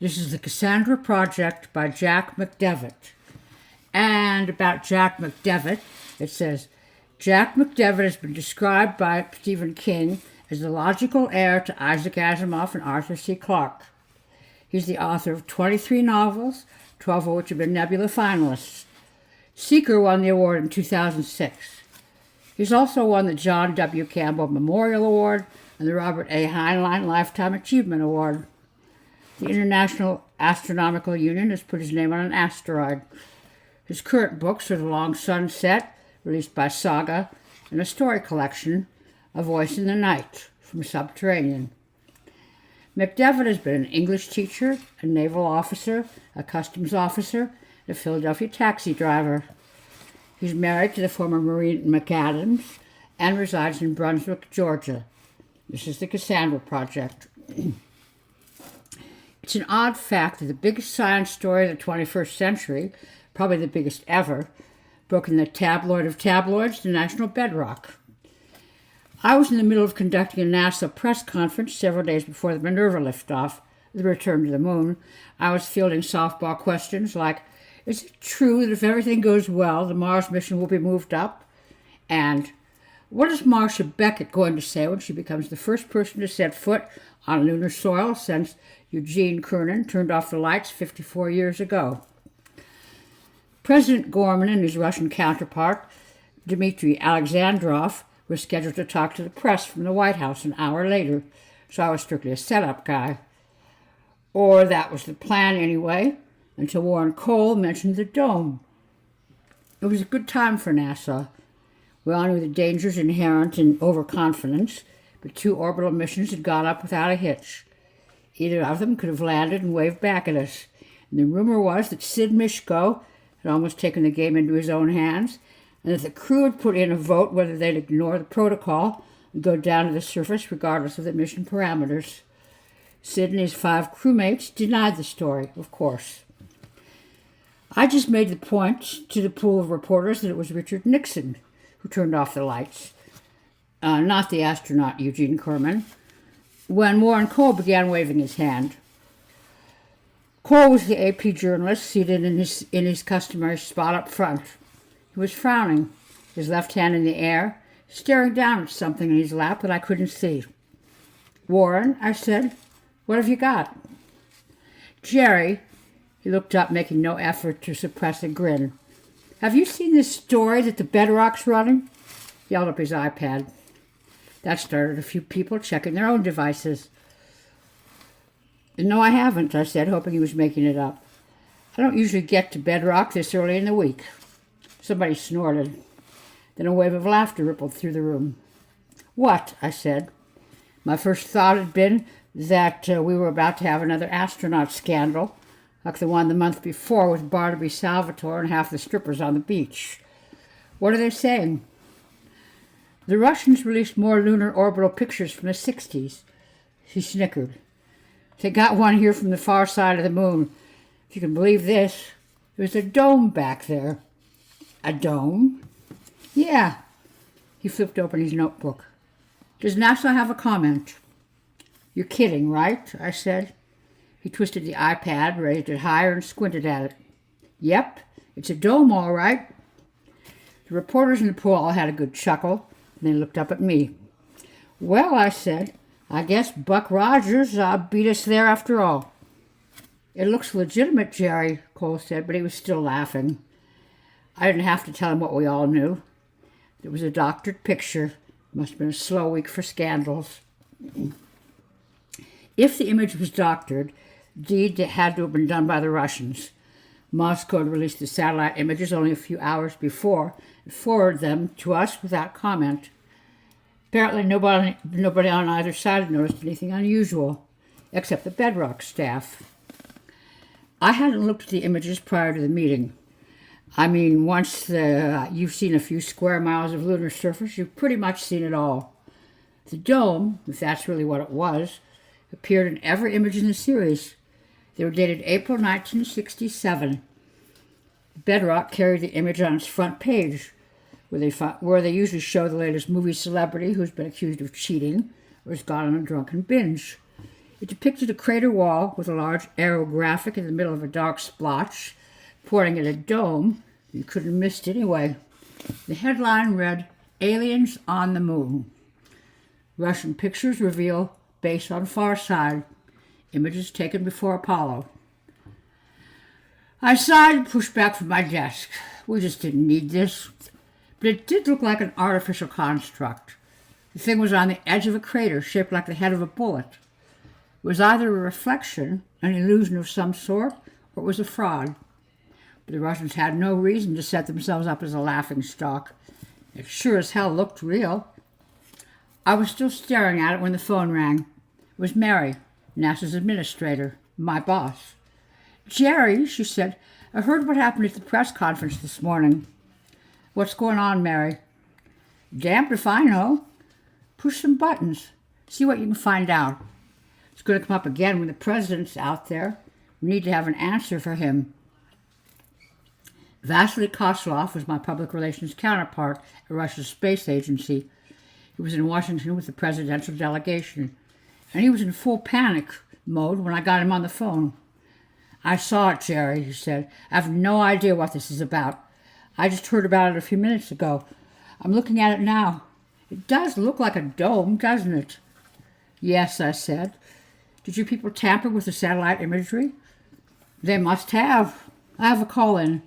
This is the Cassandra Project by Jack McDevitt. And about Jack McDevitt, it says, Jack McDevitt has been described by Stephen King as the logical heir to Isaac Asimov and Arthur C. Clarke. He's the author of 23 novels, 12 of which have been Nebula finalists. Seeker won the award in 2006. He's also won the John W. Campbell Memorial Award and the Robert A. Heinlein Lifetime Achievement Award. The International Astronomical Union has put his name on an asteroid. His current books are The Long Sunset, released by Saga, and a story collection, A Voice in the Night, from Subterranean. McDevitt has been an English teacher, a naval officer, a customs officer, and a Philadelphia taxi driver. He's married to the former Marine McAdams and resides in Brunswick, Georgia. This is the Cassandra Project. It's an odd fact that the biggest science story of the 21st century, probably the biggest ever, broke in the tabloid of tabloids, the National Bedrock. I was in the middle of conducting a NASA press conference several days before the Minerva liftoff, the return to the moon. I was fielding softball questions like, is it true that if everything goes well, the Mars mission will be moved up? And what is Marcia Beckett going to say when she becomes the first person to set foot on lunar soil since Eugene Cernan turned off the lights 54 years ago? President Gorman and his Russian counterpart, Dmitry Alexandrov, were scheduled to talk to the press from the White House an hour later, so I was strictly a setup guy. Or that was the plan anyway, until Warren Cole mentioned the dome. It was a good time for NASA. We all knew the dangers inherent in overconfidence, but 2 orbital missions had gone up without a hitch. Either of them could have landed and waved back at us. And the rumor was that Sid Mishko had almost taken the game into his own hands, and that the crew had put in a vote whether they'd ignore the protocol and go down to the surface regardless of the mission parameters. Sid and his 5 crewmates denied the story, of course. I just made the point to the pool of reporters that it was Richard Nixon who turned off the lights, not the astronaut Eugene Cernan, when Warren Cole began waving his hand. Cole was the AP journalist seated in his customary spot up front. He was frowning, his left hand in the air, staring down at something in his lap that I couldn't see. Warren, I said, what have you got? Jerry, he looked up, making no effort to suppress a grin. Have you seen this story that the Bedrock's running? He held up his iPad. That started a few people checking their own devices. No, I haven't, I said, hoping he was making it up. I don't usually get to Bedrock this early in the week. Somebody snorted. Then a wave of laughter rippled through the room. What? I said. My first thought had been that we were about to have another astronaut scandal, like the one the month before with Barnaby Salvatore and half the strippers on the beach. What are they saying? The Russians released more lunar orbital pictures from the 60s. He snickered. They got one here from the far side of the moon. If you can believe this, there's a dome back there. A dome? Yeah. He flipped open his notebook. Does NASA have a comment? You're kidding, right? I said. He twisted the iPad, raised it higher, and squinted at it. Yep, it's a dome, all right. The reporters in the pool all had a good chuckle, and they looked up at me. Well, I said, I guess Buck Rogers beat us there after all. It looks legitimate, Jerry, Cole said, but he was still laughing. I didn't have to tell him what we all knew. It was a doctored picture. It must have been a slow week for scandals. If the image was doctored, the deed had to have been done by the Russians. Moscow had released the satellite images only a few hours before and forwarded them to us without comment. Apparently nobody on either side had noticed anything unusual, except the Bedrock staff. I hadn't looked at the images prior to the meeting. I mean, once you've seen a few square miles of lunar surface, you've pretty much seen it all. The dome, if that's really what it was, appeared in every image in the series. They were dated April 1967. Bedrock carried the image on its front page, where they usually show the latest movie celebrity who's been accused of cheating or has gone on a drunken binge. It depicted a crater wall with a large arrow graphic in the middle of a dark splotch, pointing at a dome. You couldn't have missed it anyway. The headline read, "Aliens on the Moon." Russian pictures reveal base on far side. Images taken before Apollo. I sighed and pushed back from my desk. We just didn't need this. But it did look like an artificial construct. The thing was on the edge of a crater shaped like the head of a bullet. It was either a reflection, an illusion of some sort, or it was a fraud. But the Russians had no reason to set themselves up as a laughingstock. It sure as hell looked real. I was still staring at it when the phone rang. It was Mary, NASA's administrator, my boss. "Jerry," she said, "I heard what happened at the press conference this morning." "What's going on, Mary?" "Damned if I know. Push some buttons. See what you can find out. It's going to come up again when the president's out there. We need to have an answer for him." Vasily Kozlov was my public relations counterpart at Russia's space agency. He was in Washington with the presidential delegation, and he was in full panic mode when I got him on the phone. "I saw it, Jerry," he said. "I have no idea what this is about. I just heard about it a few minutes ago. I'm looking at it now. It does look like a dome, doesn't it?" "Yes," I said. "Did you people tamper with the satellite imagery?" "They must have. I have a call in.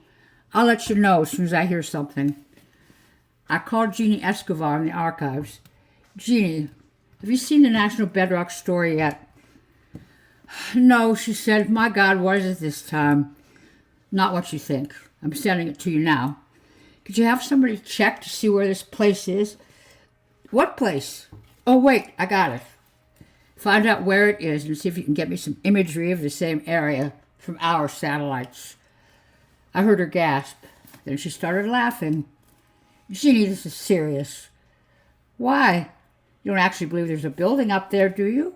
I'll let you know as soon as I hear something." I called Jeannie Escobar in the archives. "Jeannie, have you seen the National Bedrock story yet?" "No," she said. "My God, what is it this time?" "Not what you think. I'm sending it to you now. Could you have somebody check to see where this place is?" "What place?" "Oh, wait, I got it. Find out where it is and see if you can get me some imagery of the same area from our satellites." I heard her gasp. Then she started laughing. "Jeannie, this is serious." "Why? You don't actually believe there's a building up there, do you?"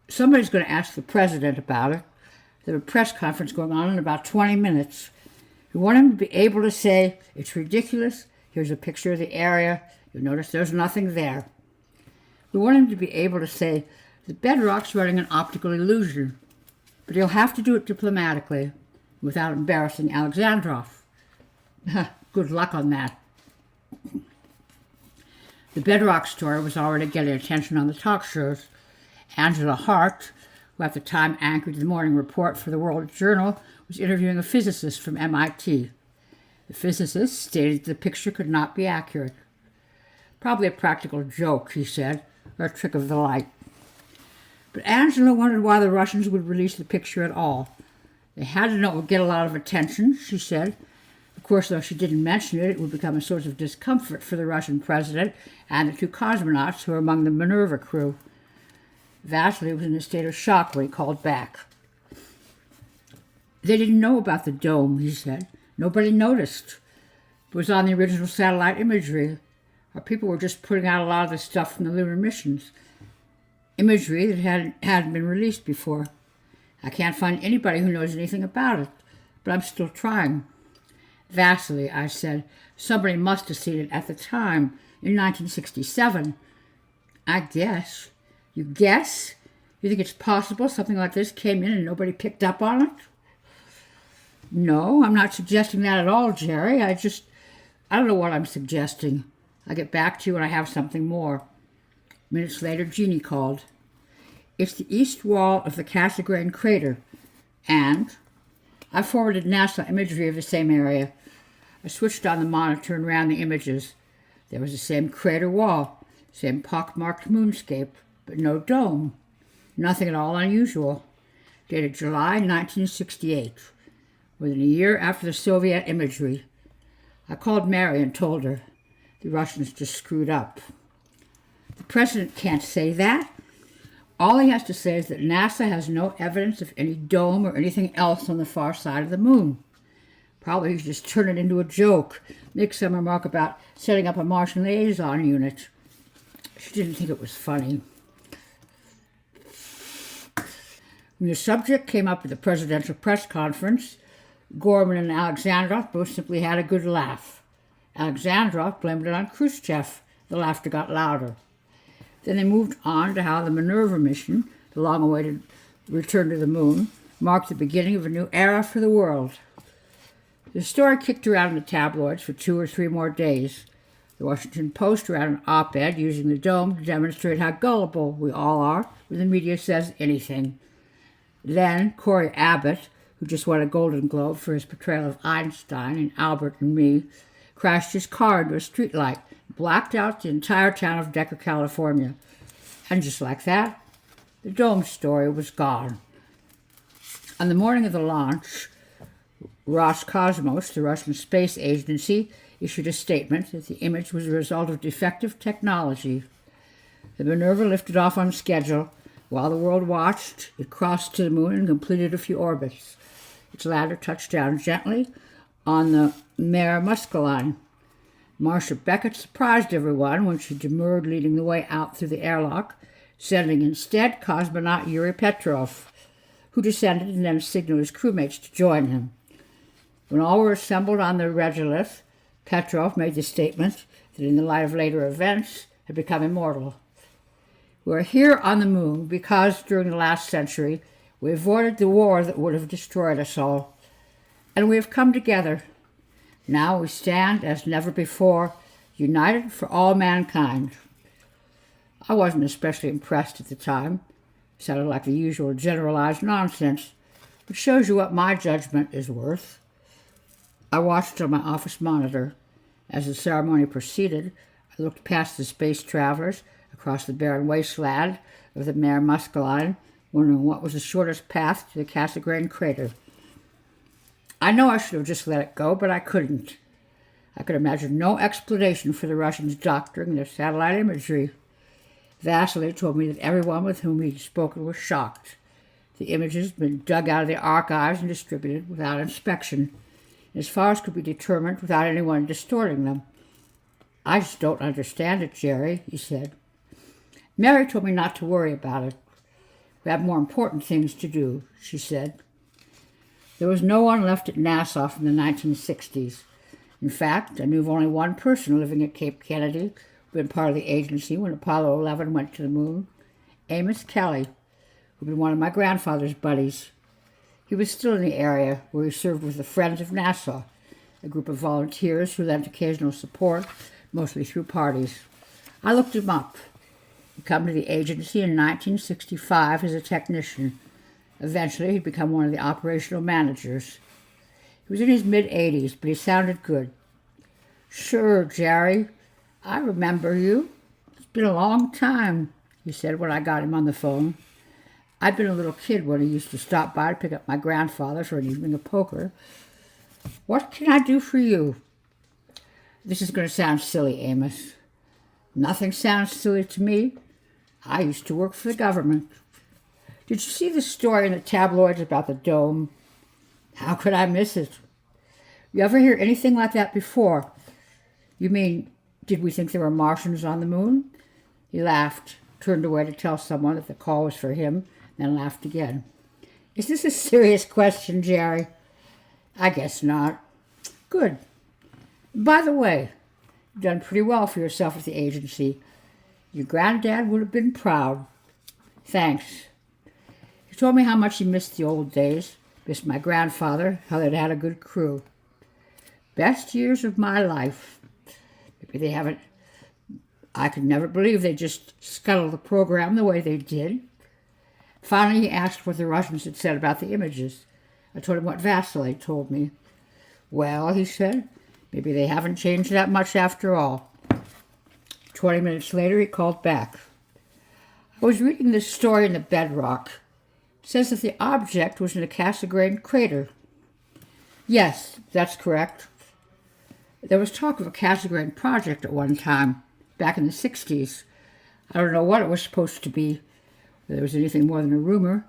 "Somebody's going to ask the president about it. There's a press conference going on in about 20 minutes. We want him to be able to say, 'It's ridiculous. Here's a picture of the area. You'll notice there's nothing there.' We want him to be able to say, 'The bedrock's running an optical illusion.' But he'll have to do it diplomatically, without embarrassing Alexandrov." Good luck on that. The bedrock story was already getting attention on the talk shows. Angela Hart, who at the time anchored the morning report for the World Journal, was interviewing a physicist from MIT. The physicist stated the picture could not be accurate. "Probably a practical joke," he said, "or a trick of the light." But Angela wondered why the Russians would release the picture at all. They had to know it would get a lot of attention, she said. Of course, though she didn't mention it, it would become a source of discomfort for the Russian president and the two cosmonauts who were among the Minerva crew. Vasily was in a state of shock when he called back. "They didn't know about the dome," he said. "Nobody noticed. It was on the original satellite imagery. Our people were just putting out a lot of the stuff from the lunar missions. Imagery that hadn't been released before. I can't find anybody who knows anything about it, but I'm still trying." "Vasily," I said, "somebody must have seen it at the time, in 1967. "I guess." "You guess? You think it's possible something like this came in and nobody picked up on it?" "No, I'm not suggesting that at all, Jerry. I don't know what I'm suggesting. I'll get back to you when I have something more." Minutes later, Jeannie called. "It's the east wall of the Cassegrain crater, and I forwarded NASA imagery of the same area." I switched on the monitor and ran the images. There was the same crater wall, same pockmarked moonscape, but no dome. Nothing at all unusual. Dated July 1968, within a year after the Soviet imagery. I called Mary and told her. The Russians just screwed up. "The president can't say that. All he has to say is that NASA has no evidence of any dome or anything else on the far side of the moon. Probably he's just turn it into a joke, make some remark about setting up a Martian liaison unit." She didn't think it was funny. When the subject came up at the presidential press conference, Gorman and Alexandrov both simply had a good laugh. Alexandrov blamed it on Khrushchev. The laughter got louder. Then they moved on to how the Minerva mission the long-awaited return to the moon, marked the beginning of a new era for the world. The story kicked around in the tabloids for 2 or 3 more days. The Washington Post ran an op-ed using the dome to demonstrate how gullible we all are when the media says anything. Then Corey Abbott, who just won a Golden Globe for his portrayal of Einstein in Albert and Me, crashed his car into a streetlight, blacked out the entire town of Decker, California. And just like that, the dome story was gone. On the morning of the launch, Roscosmos, the Russian space agency, issued a statement that the image was a result of defective technology. The Minerva lifted off on schedule. While the world watched, it crossed to the moon and completed a few orbits. Its ladder touched down gently on the Mare Muscaline. Marcia Beckett surprised everyone when she demurred, leading the way out through the airlock, sending instead cosmonaut Yuri Petrov, who descended and then signaled his crewmates to join him. When all were assembled on the regolith, Petrov made the statement that in the light of later events had become immortal. We are here on the moon because during the last century we avoided the war that would have destroyed us all. And we have come together. Now we stand as never before, united for all mankind. I wasn't especially impressed at the time. It sounded like the usual generalized nonsense, which shows you what my judgment is worth. I watched on my office monitor. As the ceremony proceeded, I looked past the space travelers across the barren wasteland of the Mare Muscaline, wondering what was the shortest path to the Cassandra crater. I know I should have just let it go, but I couldn't. I could imagine no explanation for the Russians doctoring their satellite imagery. Vasily told me that everyone with whom he'd spoken was shocked. The images had been dug out of the archives and distributed without inspection, as far as could be determined without anyone distorting them. I just don't understand it, Jerry, he said. Mary told me not to worry about it. We have more important things to do, she said. There was no one left at NASA from the 1960s. In fact, I knew of only one person living at Cape Kennedy who had been part of the agency when Apollo 11 went to the moon, Amos Kelly, who had been one of my grandfather's buddies. He was still in the area where he served with the Friends of NASA, a group of volunteers who lent occasional support, mostly through parties. I looked him up. He'd come to the agency in 1965 as a technician. Eventually, he'd become one of the operational managers. He was in his mid-80s, but he sounded good. Sure, Jerry, I remember you. It's been a long time, he said when I got him on the phone. I'd been a little kid when he used to stop by to pick up my grandfather for an evening of poker. What can I do for you? This is going to sound silly, Amos. Nothing sounds silly to me. I used to work for the government. Did you see the story in the tabloids about the dome? How could I miss it? You ever hear anything like that before? You mean, did we think there were Martians on the moon? He laughed, turned away to tell someone that the call was for him, then laughed again. Is this a serious question, Jerry? I guess not. Good. By the way, you've done pretty well for yourself at the agency. Your granddad would have been proud. Thanks. He told me how much he missed the old days, missed my grandfather, how they'd had a good crew. Best years of my life. Maybe they haven't. I could never believe they just scuttled the program the way they did. Finally, he asked what the Russians had said about the images. I told him what Vasily told me. Well, he said, maybe they haven't changed that much after all. 20 minutes later, he called back. I was reading this story in the Bedrock. It says that the object was in a Cassandra crater. Yes, that's correct. There was talk of a Cassandra project at one time, back in the 60s. I don't know what it was supposed to be. Whether there was anything more than a rumor.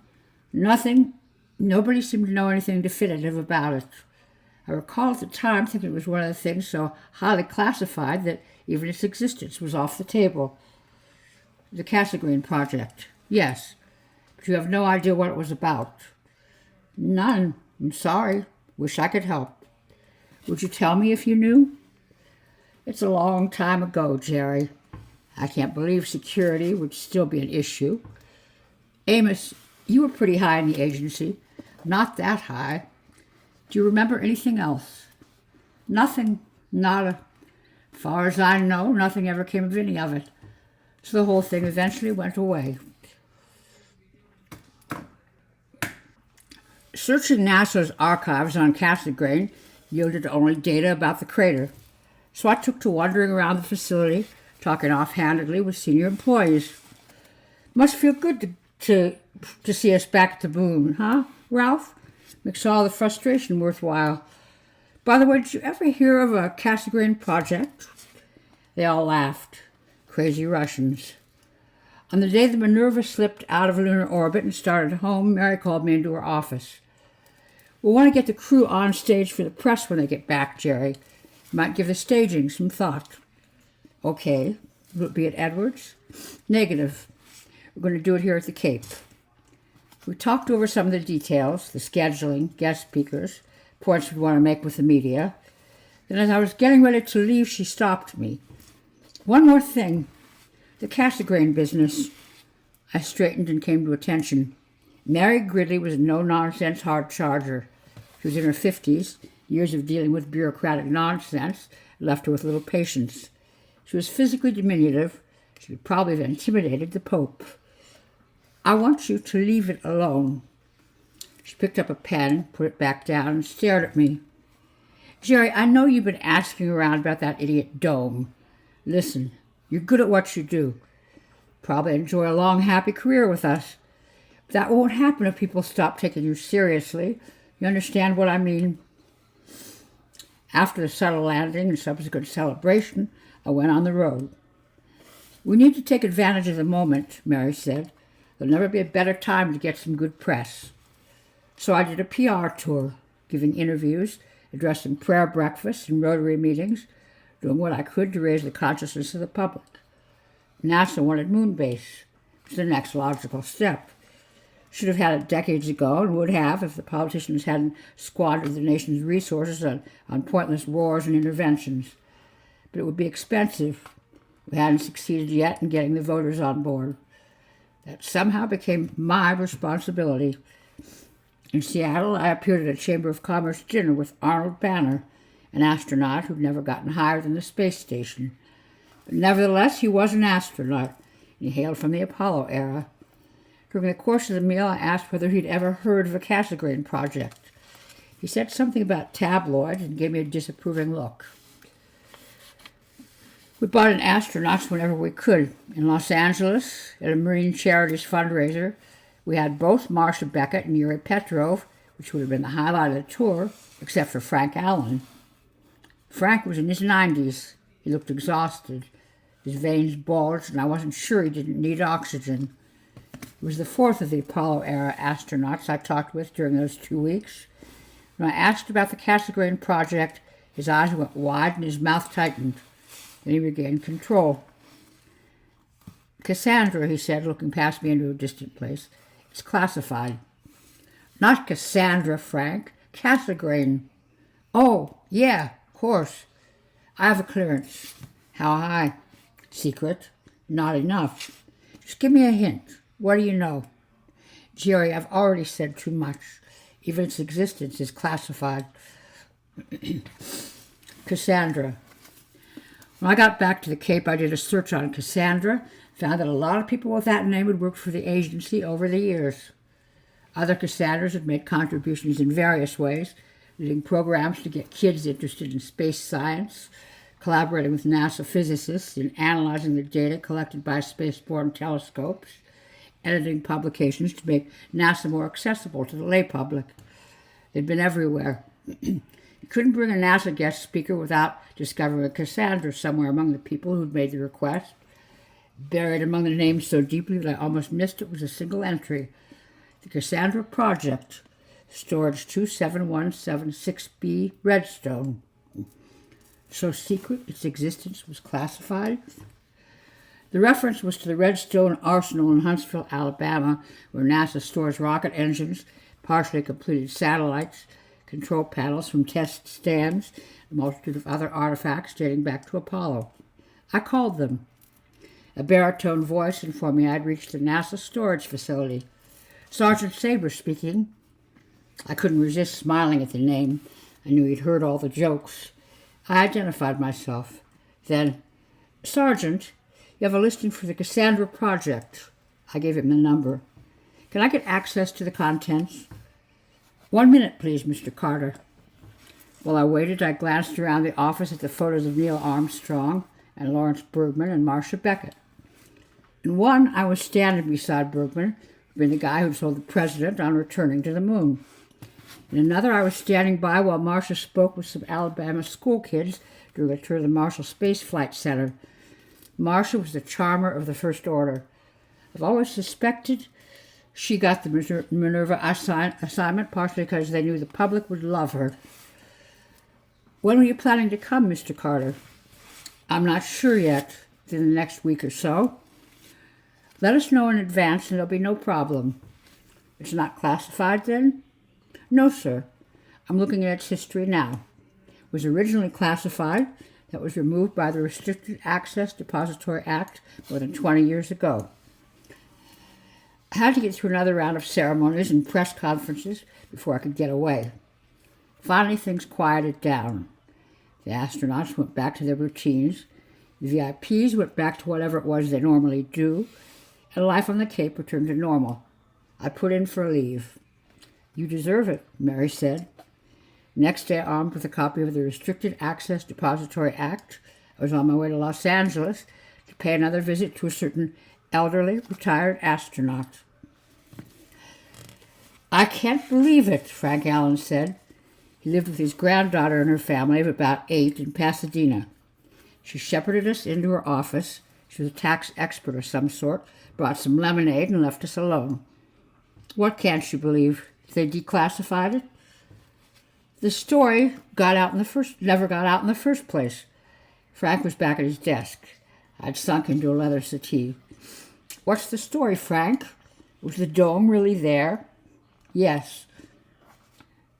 Nothing. Nobody seemed to know anything definitive about it. I recall at the time thinking it was one of the things so highly classified that even its existence was off the table. The Cassandra project. Yes. But you have no idea what it was about. None. I'm sorry. Wish I could help. Would you tell me if you knew? It's a long time ago, Jerry. I can't believe security would still be an issue. Amos, you were pretty high in the agency. Not that high. Do you remember anything else? Nothing. Nada. As far as I know, nothing ever came of any of it. So the whole thing eventually went away. Searching NASA's archives on Cassandra yielded only data about the crater. So I took to wandering around the facility, talking offhandedly with senior employees. Must feel good to see us back at the moon, huh, Ralph? Makes all the frustration worthwhile. By the way, did you ever hear of a Cassandra project? They all laughed. Crazy Russians. On the day the Minerva slipped out of lunar orbit and started home, Mary called me into her office. We'll want to get the crew on stage for the press when they get back, Jerry. Might give the staging some thought. Okay. Will it be at Edwards? Negative. We're going to do it here at the Cape. We talked over some of the details, the scheduling, guest speakers, points we'd want to make with the media. Then as I was getting ready to leave, she stopped me. One more thing. The Cassandra business. I straightened and came to attention. Mary Gridley was a no-nonsense hard charger. She was in her 50s. Years of dealing with bureaucratic nonsense left her with little patience. She was physically diminutive. She would probably have intimidated the Pope. I want you to leave it alone. She picked up a pen, put it back down, and stared at me. Jerry, I know you've been asking around about that idiot dome. Listen, you're good at what you do. Probably enjoy a long, happy career with us. But that won't happen if people stop taking you seriously. You understand what I mean? After the subtle landing and subsequent celebration, I went on the road. We need to take advantage of the moment, Mary said. There'll never be a better time to get some good press. So I did a PR tour, giving interviews, addressing prayer breakfasts and Rotary meetings, doing what I could to raise the consciousness of the public. NASA wanted moon base. It was the next logical step. Should have had it decades ago and would have if the politicians hadn't squandered the nation's resources on pointless wars and interventions. But it would be expensive. We hadn't succeeded yet in getting the voters on board. That somehow became my responsibility. In Seattle, I appeared at a Chamber of Commerce dinner with Arnold Banner, an astronaut who'd never gotten higher than the space station. But nevertheless, he was an astronaut, and he hailed from the Apollo era. During the course of the meal, I asked whether he'd ever heard of a Cassandra project. He said something about tabloids and gave me a disapproving look. We brought in astronauts whenever we could. In Los Angeles, at a Marine Charities fundraiser, we had both Marsha Beckett and Yuri Petrov, which would have been the highlight of the tour, except for Frank Allen. Frank was in his 90s. He looked exhausted. His veins bulged, and I wasn't sure he didn't need oxygen. It was the fourth of the Apollo-era astronauts I talked with during those 2 weeks. When I asked about the Cassandra project, his eyes went wide and his mouth tightened. Then he regained control. Cassandra, he said, looking past me into a distant place. It's classified. Not Cassandra, Frank. Cassandra. Oh, yeah, of course. I have a clearance. How high? Secret. Not enough. Just give me a hint. What do you know? Jerry, I've already said too much. Even its existence is classified. Cassandra. When I got back to the Cape, I did a search on Cassandra, found that a lot of people with that name had worked for the agency over the years. Other Cassandras had made contributions in various ways, leading programs to get kids interested in space science, collaborating with NASA physicists in analyzing the data collected by spaceborne telescopes, editing publications to make NASA more accessible to the lay public. They'd been everywhere. You couldn't bring a NASA guest speaker without discovering a Cassandra somewhere among the people who'd made the request. Buried among the names so deeply that I almost missed it was a single entry. The Cassandra Project, storage 27176B, Redstone. So secret its existence was classified? The reference was to the Redstone Arsenal in Huntsville, Alabama, where NASA stores rocket engines, partially completed satellites, control panels from test stands, a multitude of other artifacts dating back to Apollo. I called them. A baritone voice informed me I'd reached the NASA storage facility. Sergeant Sabre speaking. I couldn't resist smiling at the name. I knew he'd heard all the jokes. I identified myself. Then, Sergeant, you have a listing for the Cassandra project. I gave him the number. Can I get access to the contents? 1 minute, please, Mr. Carter. While I waited, I glanced around the office at the photos of Neil Armstrong and Lawrence Bergman and Marcia Beckett. In one, I was standing beside Bergman, being the guy who told the president on returning to the moon. In another, I was standing by while Marcia spoke with some Alabama school kids during a tour of the Marshall Space Flight Center. Marcia was the charmer of the first order. I've always suspected she got the Minerva assignment partially because they knew the public would love her. When were you planning to come, Mr. Carter? I'm not sure yet. Within the next week or so. Let us know in advance and there'll be no problem. It's not classified then? No, sir. I'm looking at its history now. It was originally classified. That was removed by the Restricted Access Depository Act more than 20 years ago. I had to get through another round of ceremonies and press conferences before I could get away. Finally, things quieted down. The astronauts went back to their routines. The VIPs went back to whatever it was they normally do, and life on the Cape returned to normal. I put in for a leave. You deserve it, Mary said. Next day, armed with a copy of the Restricted Access Depository Act, I was on my way to Los Angeles to pay another visit to a certain elderly retired astronaut. I can't believe it, Frank Allen said. He lived with his granddaughter and her family of about 8 in Pasadena. She shepherded us into her office. She was a tax expert of some sort, brought some lemonade, and left us alone. What can't you believe? They declassified it? The story never got out in the first place. Frank was back at his desk. I'd sunk into a leather settee. What's the story, Frank? Was the dome really there? Yes.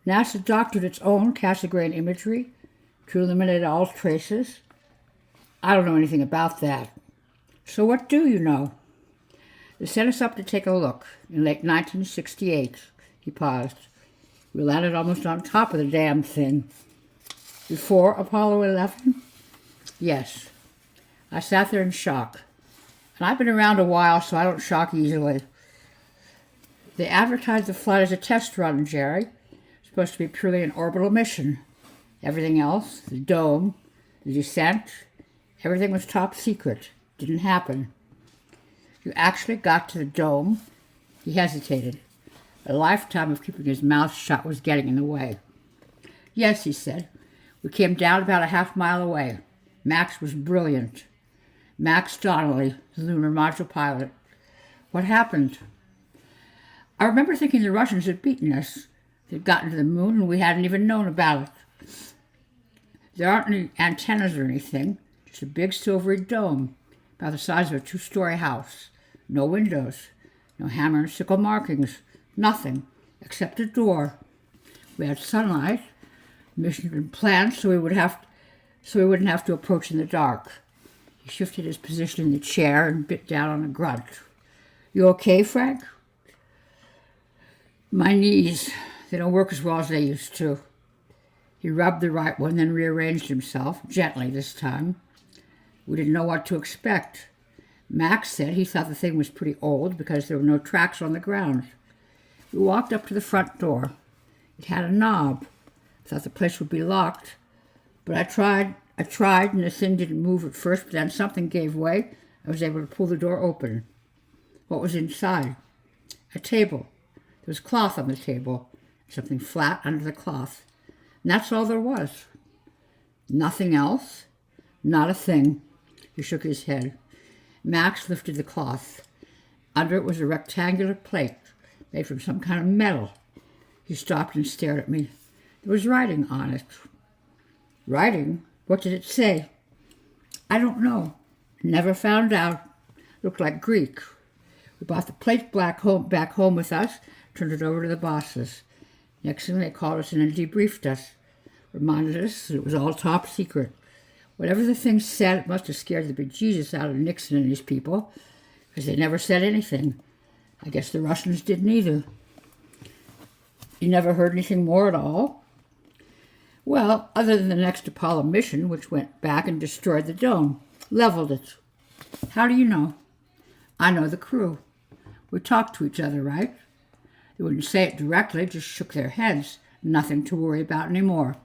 NASA doctored its own Cassegrain imagery to eliminate all traces. I don't know anything about that. So what do you know? They sent us up to take a look in late 1968. He paused. We landed almost on top of the damn thing. Before Apollo 11? Yes. I sat there in shock. And I've been around a while, so I don't shock easily. They advertised the flight as a test run, Jerry. It's supposed to be purely an orbital mission. Everything else, the dome, the descent, everything was top secret. Didn't happen. You actually got to the dome? He hesitated. A lifetime of keeping his mouth shut was getting in the way. Yes, he said. We came down about a half-mile away. Max was brilliant. Max Donnelly, the lunar module pilot. What happened? I remember thinking the Russians had beaten us. They'd gotten to the moon and we hadn't even known about it. There aren't any antennas or anything, just a big silvery dome, about the size of a 2-story house. No windows, no hammer and sickle markings, nothing except a door. We had sunlight. The mission had been planned so we wouldn't have to approach in the dark. He shifted his position in the chair and bit down on a grunt. You okay, Frank? My knees, they don't work as well as they used to. He rubbed the right one, then rearranged himself, gently this time. We didn't know what to expect. Max said he thought the thing was pretty old because there were no tracks on the ground. We walked up to the front door. It had a knob. I thought the place would be locked, but I tried, and the thing didn't move at first, but then something gave way. I was able to pull the door open. What was inside? A table. There was cloth on the table, something flat under the cloth. And that's all there was. Nothing else? Not a thing. He shook his head. Max lifted the cloth. Under it was a rectangular plate made from some kind of metal. He stopped and stared at me. There was writing on it. Writing? What did it say? I don't know. Never found out. Looked like Greek. We brought the plate back home with us, turned it over to the bosses. Next thing they called us in and debriefed us. Reminded us that it was all top secret. Whatever the thing said, it must have scared the bejesus out of Nixon and his people, because they never said anything. I guess the Russians didn't either. You never heard anything more at all? Well, other than the next Apollo mission, which went back and destroyed the dome, leveled it. How do you know? I know the crew. We talked to each other, right? They wouldn't say it directly, just shook their heads. Nothing to worry about anymore.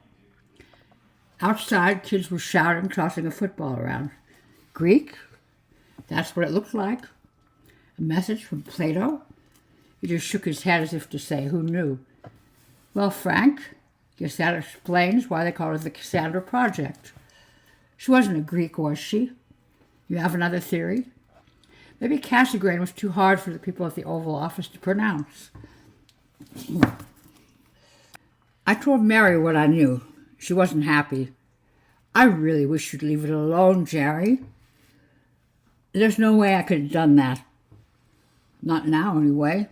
Outside, kids were shouting, tossing a football around. Greek? That's what it looked like. A message from Plato? He just shook his head as if to say, who knew? Well, Frank, guess that explains why they call it the Cassandra Project. She wasn't a Greek, was she? You have another theory? Maybe Cassegrain was too hard for the people at the Oval Office to pronounce. I told Mary what I knew. She wasn't happy. I really wish you'd leave it alone, Jerry. There's no way I could have done that. Not now, anyway.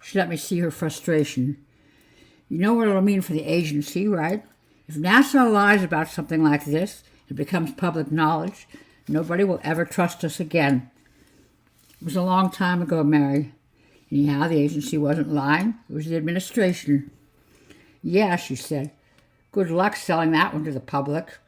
She let me see her frustration. You know what it'll mean for the agency, right? If NASA lies about something like this, it becomes public knowledge, nobody will ever trust us again. It was a long time ago, Mary. Anyhow, the agency wasn't lying. It was the administration. Yeah, she said. Good luck selling that one to the public.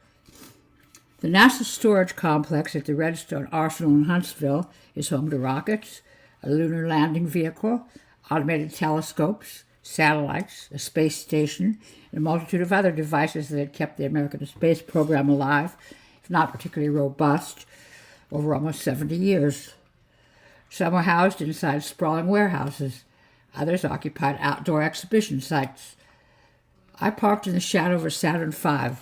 The NASA storage complex at the Redstone Arsenal in Huntsville is home to rockets, a lunar landing vehicle, automated telescopes, satellites, a space station, and a multitude of other devices that had kept the American space program alive, if not particularly robust, over almost 70 years. Some were housed inside sprawling warehouses. Others occupied outdoor exhibition sites. I parked in the shadow of a Saturn V,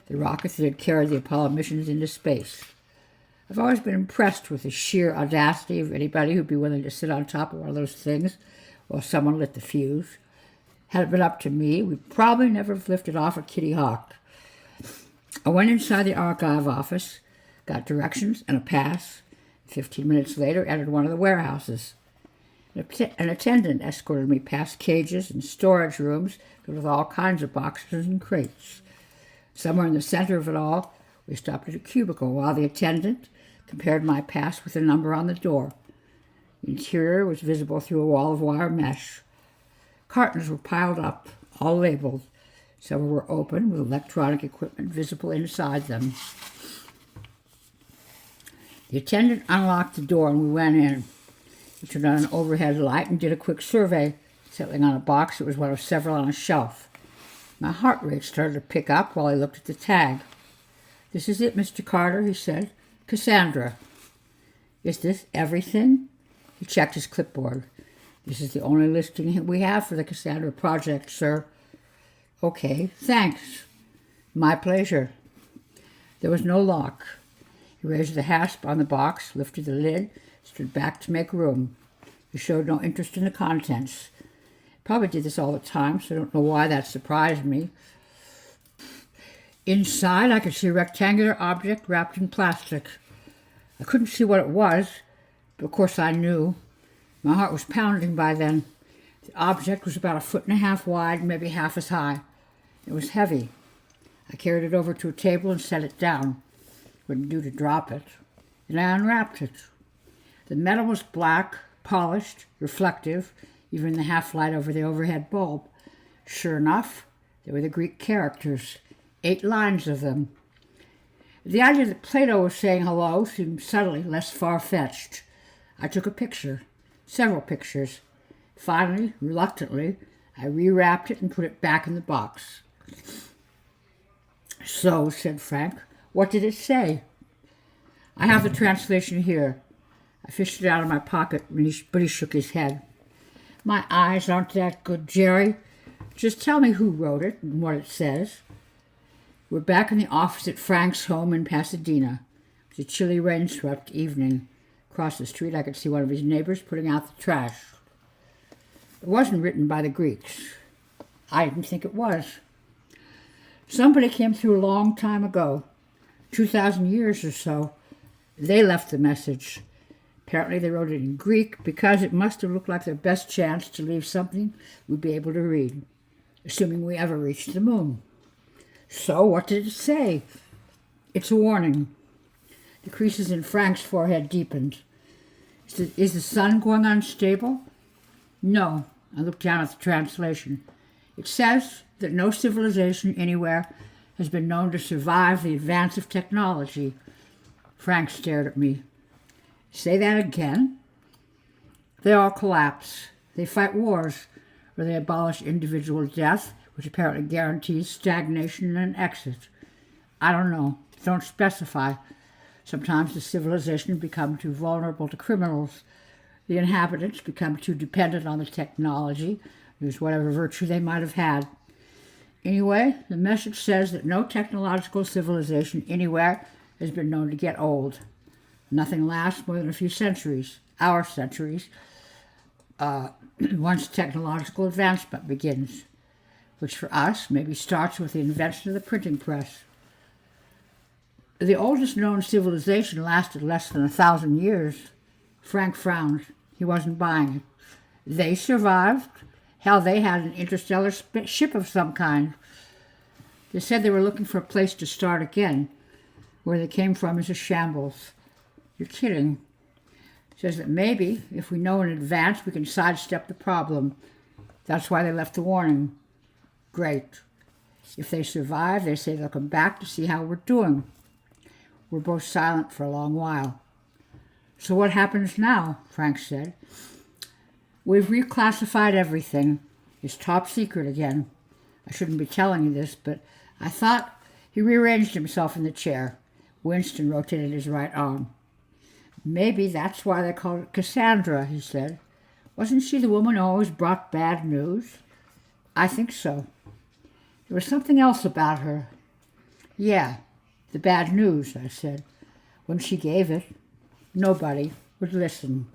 the rocket that had carried the Apollo missions into space. I've always been impressed with the sheer audacity of anybody who'd be willing to sit on top of one of those things while someone lit the fuse. Had it been up to me, we'd probably never have lifted off a Kitty Hawk. I went inside the archive office, got directions and a pass. 15 minutes later, entered one of the warehouses. An attendant escorted me past cages and storage rooms filled with all kinds of boxes and crates. Somewhere in the center of it all, we stopped at a cubicle while the attendant compared my pass with the number on the door. The interior was visible through a wall of wire mesh. Cartons were piled up, all labeled. Several were open, with electronic equipment visible inside them. The attendant unlocked the door and we went in. He turned on an overhead light and did a quick survey, settling on a box that was one of several on a shelf. My heart rate started to pick up while I looked at the tag. This is it, Mr. Carter, he said. Cassandra. Is this everything? He checked his clipboard. This is the only listing we have for the Cassandra Project, sir. Okay, thanks. My pleasure. There was no lock. He raised the hasp on the box, lifted the lid, stood back to make room. He showed no interest in the contents. Probably did this all the time, so I don't know why that surprised me. Inside, I could see a rectangular object wrapped in plastic. I couldn't see what it was, but of course I knew. My heart was pounding by then. The object was about 1.5 feet wide, maybe half as high. It was heavy. I carried it over to a table and set it down. Wouldn't do to drop it. Then I unwrapped it. The metal was black, polished, reflective, even in the half-light over the overhead bulb. Sure enough, they were the Greek characters, 8 lines of them. The idea that Plato was saying hello seemed subtly less far-fetched. I took a picture, several pictures. Finally, reluctantly, I rewrapped it and put it back in the box. So, said Frank, what did it say? I have the translation here. I fished it out of my pocket, but he shook his head. My eyes aren't that good, Jerry. Just tell me who wrote it and what it says. We're back in the office at Frank's home in Pasadena. It was a chilly, rain-swept evening. Across the street, I could see one of his neighbors putting out the trash. It wasn't written by the Greeks. I didn't think it was. Somebody came through a long time ago, 2,000 years or so. They left the message. Apparently they wrote it in Greek because it must have looked like their best chance to leave something we'd be able to read, assuming we ever reached the moon. So what did it say? It's a warning. The creases in Frank's forehead deepened. Is the sun going unstable? No, I looked down at the translation. It says that no civilization anywhere has been known to survive the advance of technology. Frank stared at me. Say that again? They all collapse. They fight wars, or they abolish individual death, which apparently guarantees stagnation and exit. I don't know. Don't specify. Sometimes the civilization become too vulnerable to criminals. The inhabitants become too dependent on the technology, lose whatever virtue they might have had. Anyway, the message says that no technological civilization anywhere has been known to get old. Nothing lasts more than a few centuries, our centuries, once technological advancement begins, which for us maybe starts with the invention of the printing press. The oldest known civilization lasted less than 1,000 years. Frank frowned. He wasn't buying it. They survived. Hell, they had an interstellar ship of some kind. They said they were looking for a place to start again. Where they came from is a shambles. You're kidding. Says that maybe, if we know in advance, we can sidestep the problem. That's why they left the warning. Great. If they survive, they say they'll come back to see how we're doing. We're both silent for a long while. So what happens now? Frank said. We've reclassified everything. It's top secret again. I shouldn't be telling you this, but I thought. He rearranged himself in the chair. Winston rotated his right arm. Maybe that's why they called it Cassandra, he said. Wasn't she the woman who always brought bad news? I think so. There was something else about her. Yeah, the bad news, I said. When she gave it, nobody would listen.